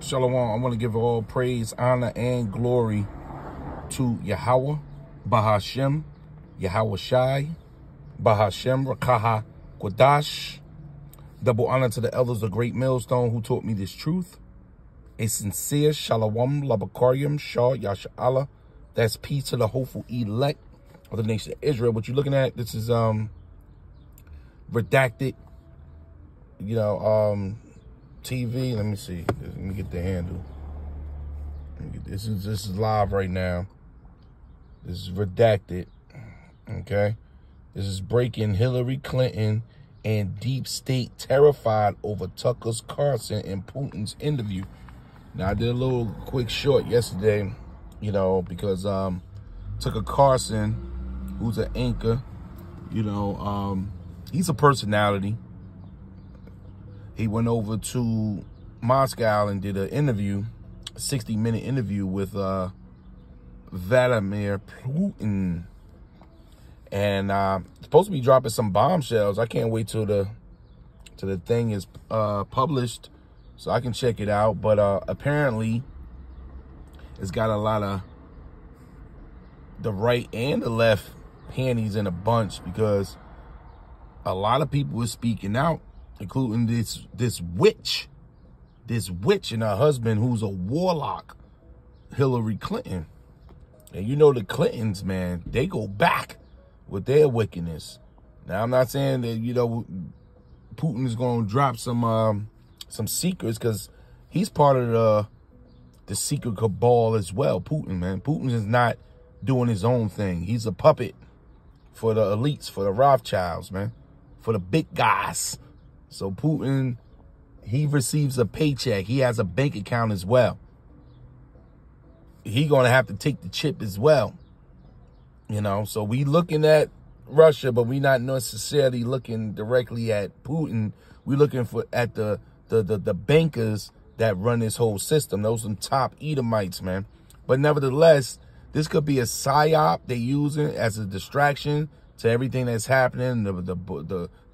Shalom. I want to give all praise, honor, and glory to Yahweh, Bahashem, Yahweh Shai, Bahashem, Rakaha, Quadash. Double honor to the elders of Great Millstone who taught me this truth. A sincere Shalom, Labakaryam, Shah, Yasha'Allah. That's peace to the hopeful elect of the nation of Israel. What you're looking at, this is redacted, TV. Let me see. Let me get the handle. This is live right now. This is redacted. Okay. This is breaking. Hillary Clinton and deep state terrified over Tucker Carlson and Putin's interview. Now I did a little quick short yesterday, because Tucker Carlson, who's an anchor, he's a personality. He went over to Moscow and did an interview, a 60-minute interview with Vladimir Putin. And supposed to be dropping some bombshells. I can't wait till the thing is published so I can check it out. But apparently it's got a lot of the right and the left panties in a bunch, because a lot of people are speaking out, including this witch and her husband, who's a warlock, Hillary Clinton. And the Clintons, man, they go back with their wickedness. Now, I'm not saying that, Putin is going to drop some secrets, because he's part of the secret cabal as well. Putin, man. Putin is not doing his own thing. He's a puppet for the elites, for the Rothschilds, man, for the big guys. So Putin, he receives a paycheck. He has a bank account as well. He's going to have to take the chip as well. So we looking at Russia, but we not necessarily looking directly at Putin. We looking at the bankers that run this whole system. Those are some top Edomites, man. But nevertheless, this could be a psyop they using as a distraction to everything that's happening.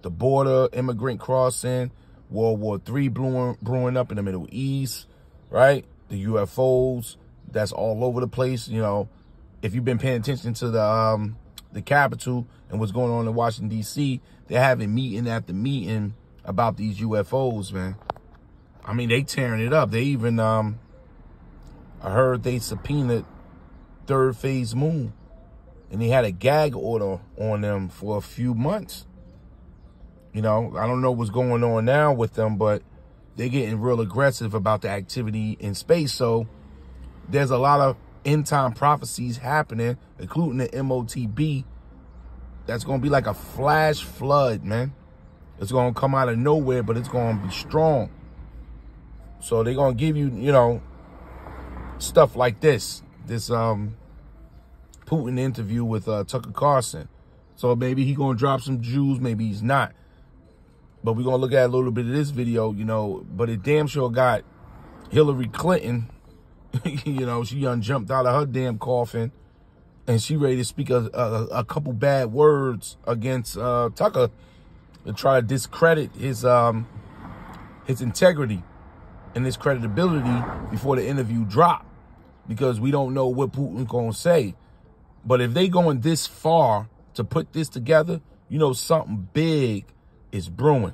The border, immigrant crossing, World War III brewing up in the Middle East, right? The UFOs that's all over the place. If you've been paying attention to the Capitol and what's going on in Washington, D.C., they're having meeting after meeting about these UFOs, man. I mean, they tearing it up. They even, I heard they subpoenaed Third Phase Moon, and they had a gag order on them for a few months. I don't know what's going on now with them, but they're getting real aggressive about the activity in space. So there's a lot of end-time prophecies happening, including the MOTB. That's going to be like a flash flood, man. It's going to come out of nowhere, but it's going to be strong. So they're going to give you, stuff like this Putin interview with Tucker Carlson. So maybe he's going to drop some Jews, maybe he's not. But we're going to look at a little bit of this video, but it damn sure got Hillary Clinton, she done jumped out of her damn coffin, and she ready to speak a couple bad words against Tucker to try to discredit his integrity and his credibility before the interview drop, because we don't know what Putin's going to say. But if they going this far to put this together, something big is brewing.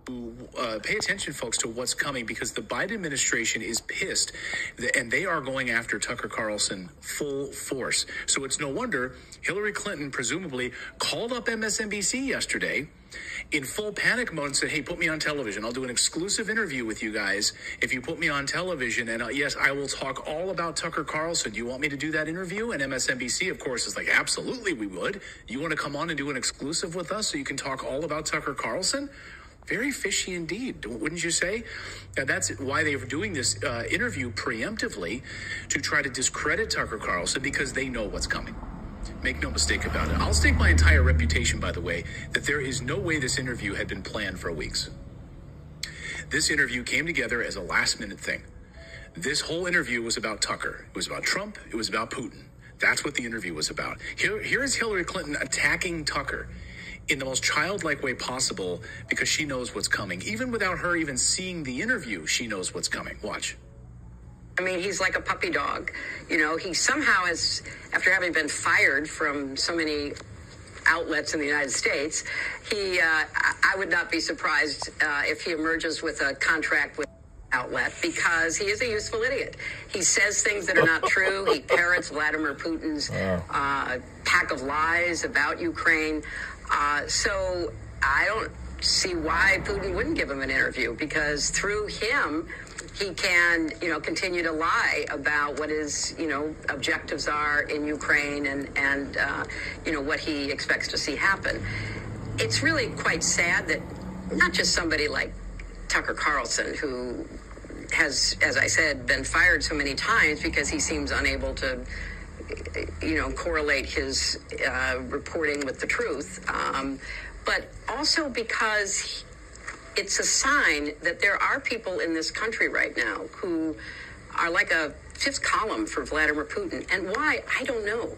Pay attention, folks, to what's coming, because the Biden administration is pissed, and they are going after Tucker Carlson full force. So it's no wonder Hillary Clinton presumably called up MSNBC yesterday in full panic mode and said, hey, put me on television. I'll do an exclusive interview with you guys if you put me on television. And yes, I will talk all about Tucker Carlson. Do you want me to do that interview? And MSNBC, of course, is like, absolutely, we would. You want to come on and do an exclusive with us so you can talk all about Tucker Carlson? Very fishy indeed, wouldn't you say? And that's why they're doing this interview preemptively, to try to discredit Tucker Carlson, because they know what's coming. Make no mistake about it. I'll stake my entire reputation, by the way, that there is no way this interview had been planned for weeks. This interview came together as a last-minute thing. This whole interview was about Tucker. It was about Trump. It was about Putin. That's what the interview was about. Here is Hillary Clinton attacking Tucker in the most childlike way possible because she knows what's coming. Even without her even seeing the interview, she knows what's coming. Watch. I mean, he's like a puppy dog. You know, he somehow has, after having been fired from so many outlets in the United States, I would not be surprised if he emerges with a contract with outlet, because he is a useful idiot. He says things that are not true. He parrots Vladimir Putin's pack of lies about Ukraine. So I don't see why Putin wouldn't give him an interview, because through him, he can, continue to lie about what his, objectives are in Ukraine and what he expects to see happen. It's really quite sad that not just somebody like Tucker Carlson, who has, as I said, been fired so many times because he seems unable to, correlate his reporting with the truth, but also because it's a sign that there are people in this country right now who are like a fifth column for Vladimir Putin. And why? I don't know.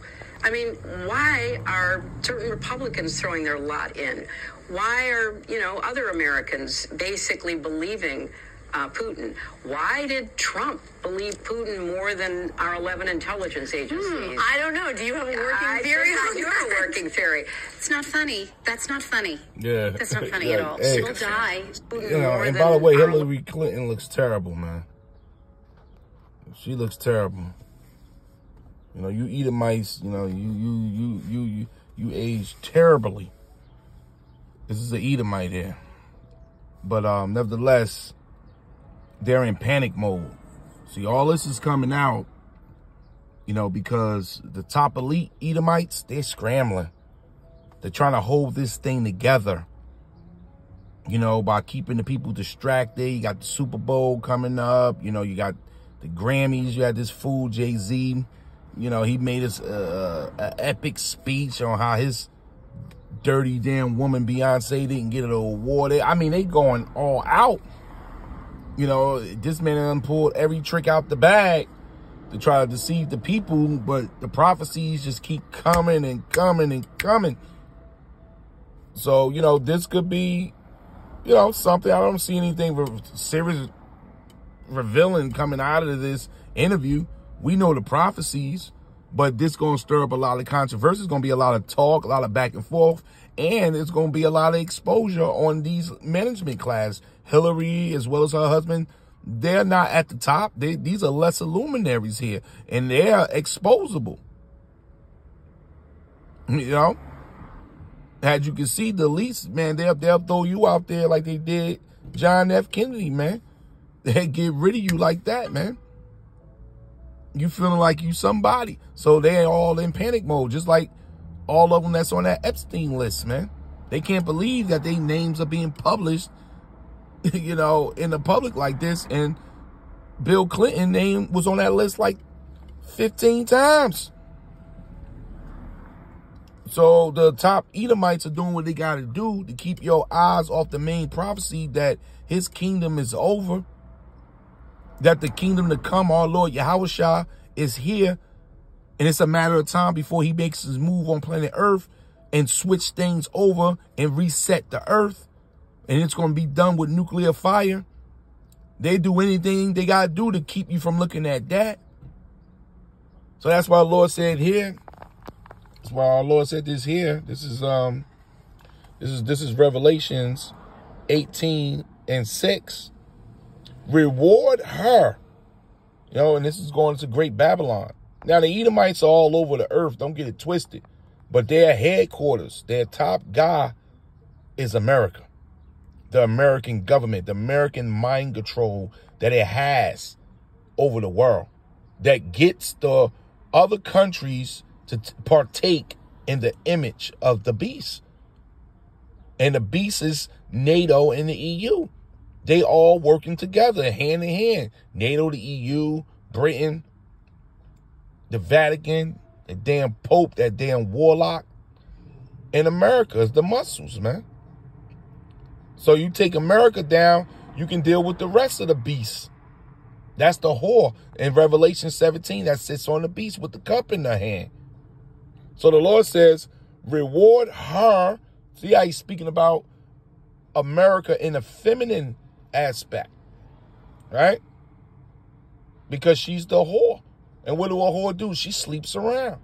I mean, why are certain Republicans throwing their lot in? Why are, other Americans basically believing Putin? Why did Trump believe Putin more than our 11 intelligence agencies? I don't know. Do you have a working theory on your working theory? It's not funny. That's not funny. Yeah. That's not funny at all. Hey, She'll die. And by the way, Hillary Clinton looks terrible, man. She looks terrible. You Edomites, you age terribly. This is an Edomite here. But nevertheless, they're in panic mode. See, all this is coming out, because the top elite Edomites, they're scrambling. They're trying to hold this thing together, by keeping the people distracted. You got the Super Bowl coming up. You got the Grammys. You had this fool, Jay-Z. He made us an epic speech on how his dirty damn woman Beyonce didn't get an award. I mean, they going all out. This man done pulled every trick out the bag to try to deceive the people, but the prophecies just keep coming and coming and coming. So, this could be, something. I don't see anything serious revealing coming out of this interview. We know the prophecies, but this going to stir up a lot of controversy. It's going to be a lot of talk, a lot of back and forth, and it's going to be a lot of exposure on these management class. Hillary, as well as her husband, they're not at the top. These are lesser luminaries here, and they're exposable. As you can see, the least, man, they'll throw you out there like they did John F. Kennedy, man. They get rid of you like that, man. You feeling like you somebody. So they're all in panic mode, just like all of them that's on that Epstein list, man. They can't believe that their names are being published, in the public like this. And Bill Clinton's name was on that list like 15 times. So the top Edomites are doing what they got to do to keep your eyes off the main prophecy that his kingdom is over, that the kingdom to come, our Lord Yahushua, is here. And it's a matter of time before he makes his move on planet Earth and switch things over and reset the earth. And it's going to be done with nuclear fire. They do anything they got to do to keep you from looking at that. So that's why the Lord said here. That's why our Lord said this here. This is Revelations 18:6. Reward her. And this is going to Great Babylon. Now, the Edomites are all over the earth. Don't get it twisted. But their headquarters, their top guy is America. The American government, the American mind control that it has over the world, that gets the other countries to partake in the image of the beast. And the beast is NATO and the EU. They all working together, hand in hand. NATO, the EU, Britain, the Vatican, the damn Pope, that damn warlock. And America is the muscles, man. So you take America down, you can deal with the rest of the beasts. That's the whore in Revelation 17 that sits on the beast with the cup in her hand. So the Lord says, reward her See how he's speaking about America in a feminine aspect, right? Because she's the whore. And what do a whore do? She sleeps around.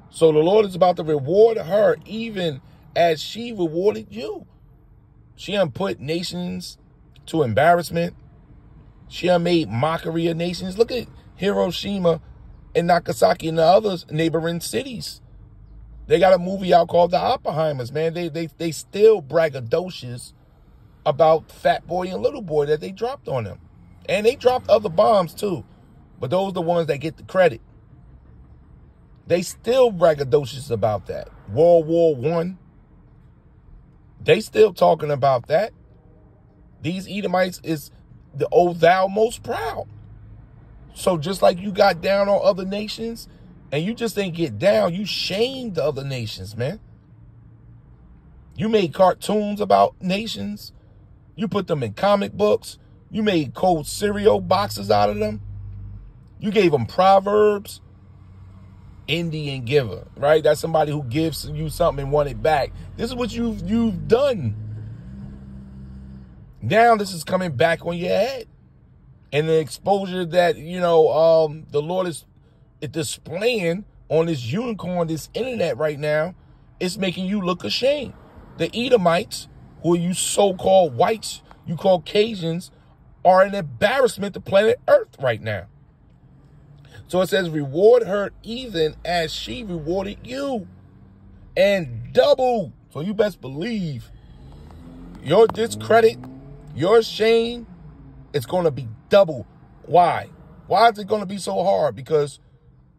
So the Lord is about to reward her even as she rewarded you. She done put nations to embarrassment. She done made mockery of nations. Look at Hiroshima and Nagasaki and the other neighboring cities. They got a movie out called The Oppenheimers, man. They still braggadocious about Fat Boy and Little Boy that they dropped on them. And they dropped other bombs too. But those are the ones that get the credit. They still braggadocious about that. World War I. They still talking about that. These Edomites is the "O thou most proud." So just like you got down on other nations, and you just didn't get down, you shamed the other nations, man. You made cartoons about nations. You put them in comic books. You made cold cereal boxes out of them. You gave them proverbs. Indian giver, right? That's somebody who gives you something and want it back. This is what you've done. Now this is coming back on your head. And the exposure that, the Lord is displaying on this unicorn, this internet right now, it's making you look ashamed. The Edomites, who are you so-called whites, you Caucasians, are an embarrassment to planet Earth right now. So it says, reward her even as she rewarded you. And double. So you best believe your discredit, your shame, it's going to be double. Why? Why is it going to be so hard? Because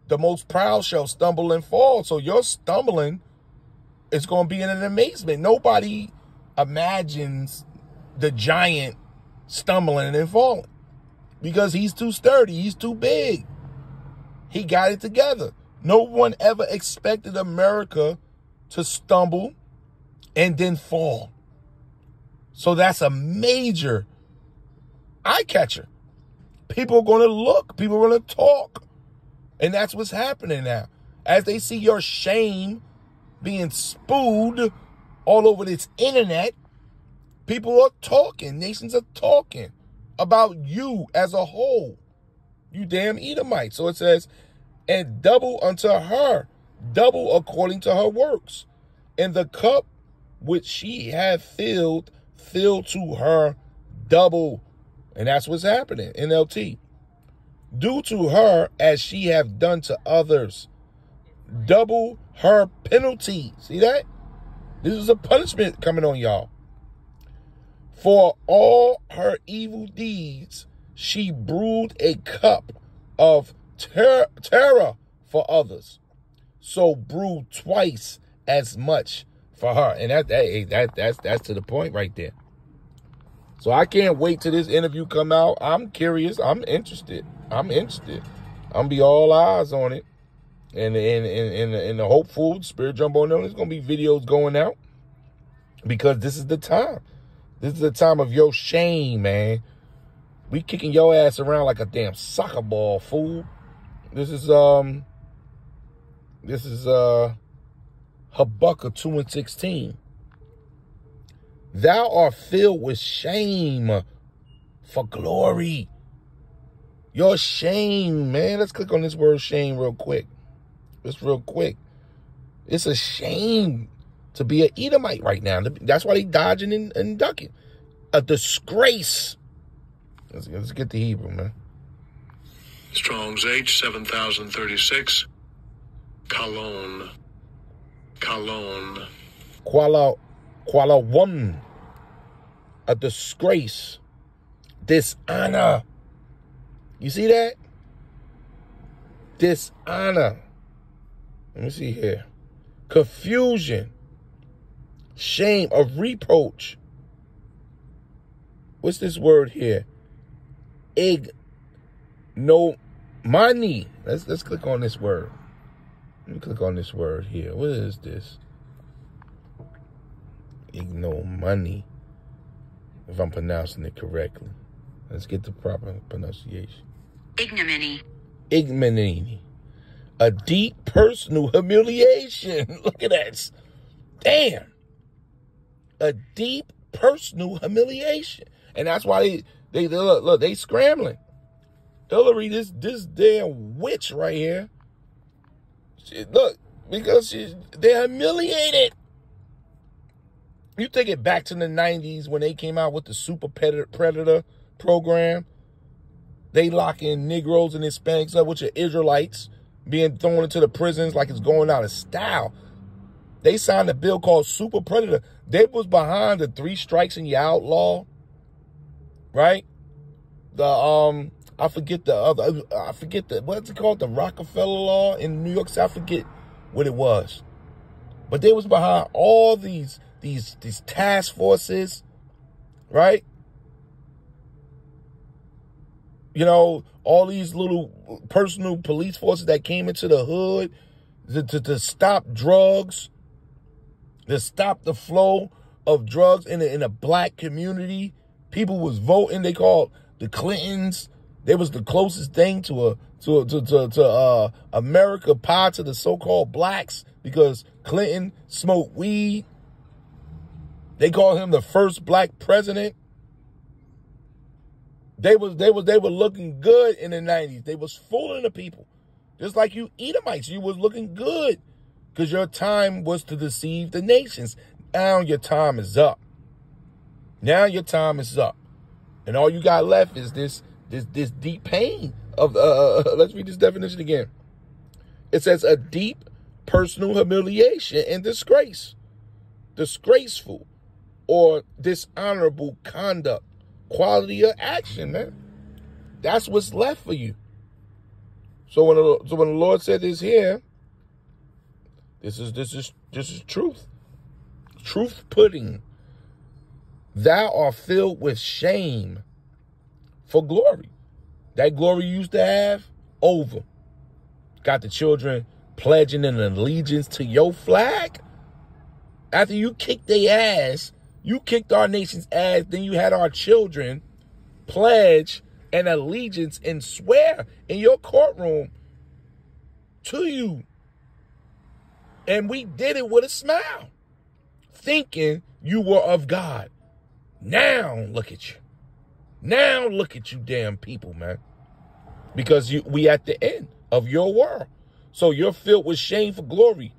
the most proud shall stumble and fall. So your stumbling is going to be in an amazement. Nobody imagines the giant stumbling and falling because he's too sturdy. He's too big. He got it together. No one ever expected America to stumble and then fall. So that's a major eye catcher. People are going to look. People are going to talk. And that's what's happening now. As they see your shame being spewed all over this internet, people are talking. Nations are talking about you as a whole. You damn Edomite. So it says, and double unto her, double according to her works. And the cup which she hath filled, fill to her double. And that's what's happening. NLT. Do to her as she have done to others. Double her penalty. See that? This is a punishment coming on y'all. For all her evil deeds, she brewed a cup of terror for others. So brew twice as much for her. And that's to the point right there. So I can't wait till this interview come out. I'm curious. I'm interested. I'm gonna be all eyes on it. And the hopeful Spirit Jumbo on them, there's gonna be videos going out. Because this is the time. This is the time of your shame, man. We kicking your ass around like a damn soccer ball, fool. This is Habakkuk 2:16. Thou art filled with shame for glory. Your shame, man. Let's click on this word shame real quick. Just real quick. It's a shame to be an Edomite right now. That's why they dodging and ducking. A disgrace. Let's get the Hebrew, man. Strong's H 7036. Kalon. Kuala one. A disgrace. Dishonor. You see that? Dishonor. Let me see here. Confusion. Shame, of reproach. What's this word here? Ignominy. Let's click on this word. Let me click on this word here. What is this? Ignominy. If I'm pronouncing it correctly. Let's get the proper pronunciation. Ignominy. Ignominy. A deep personal humiliation. Look at that. Damn. A deep personal humiliation. And that's why they look, they scrambling. Hillary, this damn witch right here. Because they're humiliated. You take it back to the 90s when they came out with the Super Predator program. They lock in Negroes and Hispanics up, which are Israelites, being thrown into the prisons like it's going out of style. They signed a bill called Super Predator. They was behind the 3 strikes and you outlaw, right? I forget what's it called? The Rockefeller law in New York City. I forget what it was. But they was behind all these task forces, right? You know, all these little personal police forces that came into the hood to stop drugs, to stop the flow of drugs in a black community. People was voting. They called the Clintons. They was the closest thing to America pie to the so-called blacks because Clinton smoked weed. They called him the first black president. They were looking good in the 90s. They was fooling the people. Just like you Edomites, you was looking good because your time was to deceive the nations. Now your time is up. Now your time is up. And all you got left is this deep pain of, let's read this definition again. It says a deep personal humiliation and disgrace. Disgraceful or dishonorable conduct. Quality of action, man. That's what's left for you. So when the Lord said this here, this is truth. Truth pudding. Thou art filled with shame for glory. That glory you used to have, over. Got the children pledging an allegiance to your flag. After you kicked their ass, you kicked our nation's ass, then you had our children pledge an allegiance and swear in your courtroom to you. And we did it with a smile, thinking you were of God. Now look at you. Now look at you damn people, man. Because we at the end of your world. So you're filled with shame for glory,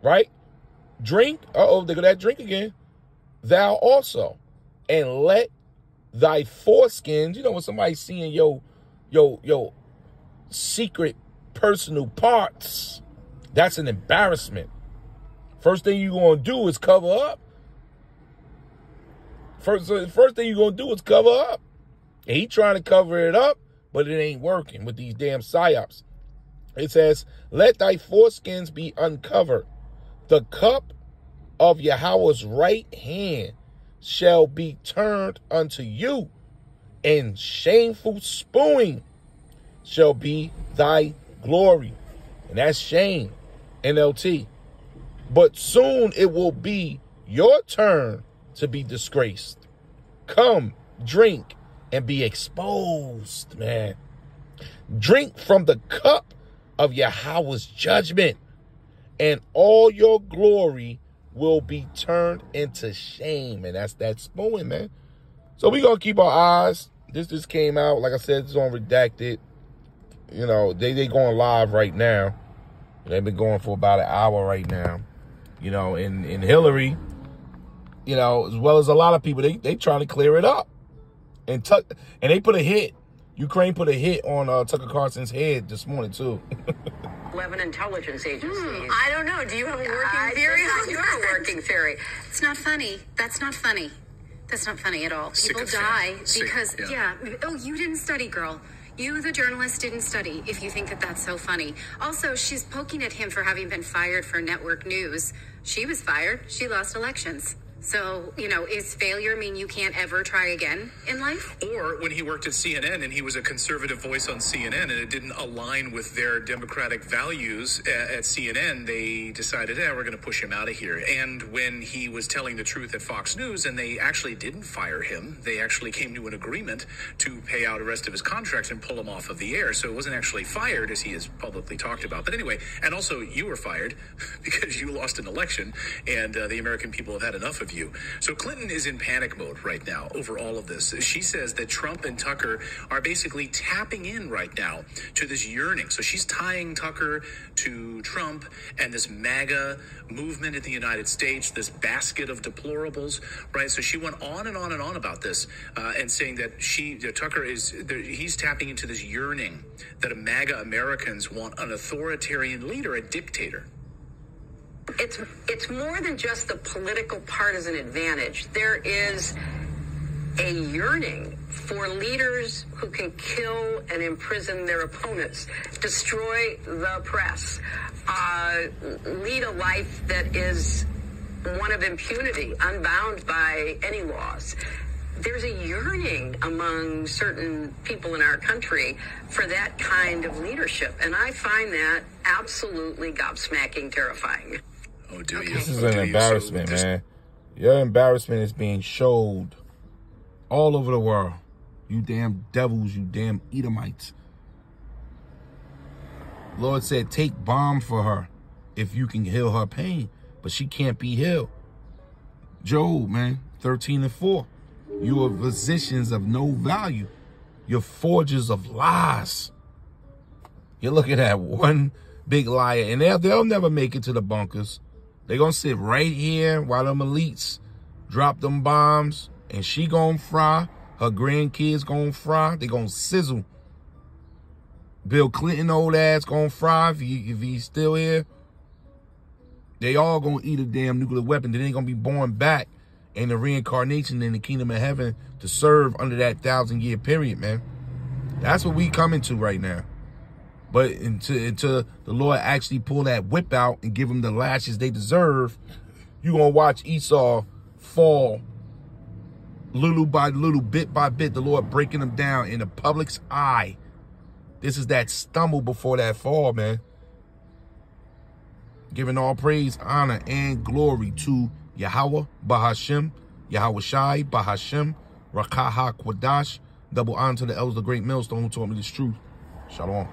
right? Drink. Uh-oh, they got that drink again. Thou also, and let thy foreskins, you know, when somebody's seeing your secret personal parts, that's an embarrassment. First thing you're going to do is cover up. First thing you're going to do is cover up. And he trying to cover it up, but it ain't working with these damn psyops. It says, let thy foreskins be uncovered. The cup of Yahweh's right hand shall be turned unto you, and shameful spewing shall be thy glory. And that's shame, NLT. But soon it will be your turn to be disgraced. Come, drink, and be exposed, man. Drink from the cup of Yahweh's judgment, and all your glory will be turned into shame. And that's that spewing, man. So we're going to keep our eyes. This just came out. Like I said, it's on Redacted. You know, they going live right now. They've been going for about an hour right now. You know, and Hillary, you know, as well as a lot of people, they trying to clear it up. And they put a hit. Ukraine put a hit on Tucker Carlson's head this morning, too. 11 intelligence agencies. I don't know. Do you have a working theory? I do have a working theory. It's not funny. That's not funny. That's not funny at all. People die because, oh, you didn't study, girl. You, the journalist, didn't study if you think that that's so funny. Also, she's poking at him for having been fired for network news. She was fired. She lost elections. So, you know, is failure mean you can't ever try again in life? Or when he worked at CNN and he was a conservative voice on CNN and it didn't align with their democratic values at CNN, they decided, we're going to push him out of here. And when he was telling the truth at Fox News and they actually didn't fire him, they actually came to an agreement to pay out the rest of his contract and pull him off of the air. So it wasn't actually fired, as he has publicly talked about. But anyway, and also you were fired because you lost an election and the American people have had enough of you. So Clinton is in panic mode right now over all of this. She says that Trump and Tucker are basically tapping in right now to this yearning. So she's tying Tucker to Trump and this MAGA movement in the United States, this basket of deplorables, right? So she went on and on and on about this and saying that Tucker he's tapping into this yearning that MAGA Americans want an authoritarian leader, a dictator. It's more than just the political partisan advantage. There is a yearning for leaders who can kill and imprison their opponents, destroy the press, lead a life that is one of impunity, unbound by any laws. There's a yearning among certain people in our country for that kind of leadership, and I find that absolutely gobsmacking terrifying. Oh, do you? This is an embarrassment, man. Your embarrassment is being showed all over the world. You damn devils, you damn Edomites. Lord said, take balm for her if you can heal her pain. But she can't be healed. Job, man, 13:4. You are physicians of no value. You're forgers of lies. You're looking at one big liar. And they'll never make it to the bunkers. They're going to sit right here while them elites drop them bombs. And she going to fry. Her grandkids going to fry. They going to sizzle. Bill Clinton old ass going to fry if he's still here. They all going to eat a damn nuclear weapon. Then they going to be born back in the reincarnation in the kingdom of heaven to serve under that 1,000-year period, man. That's what we coming to right now. But until the Lord actually pull that whip out and give them the lashes they deserve, you're going to watch Esau fall little by little, bit by bit, the Lord breaking them down in the public's eye. This is that stumble before that fall, man. Giving all praise, honor, and glory to Yahweh, Bahashem, Yahweh Shai, Bahashem, Rakaha Kwadash. Double honor to the elders of the great millstone who taught me this truth. Shalom.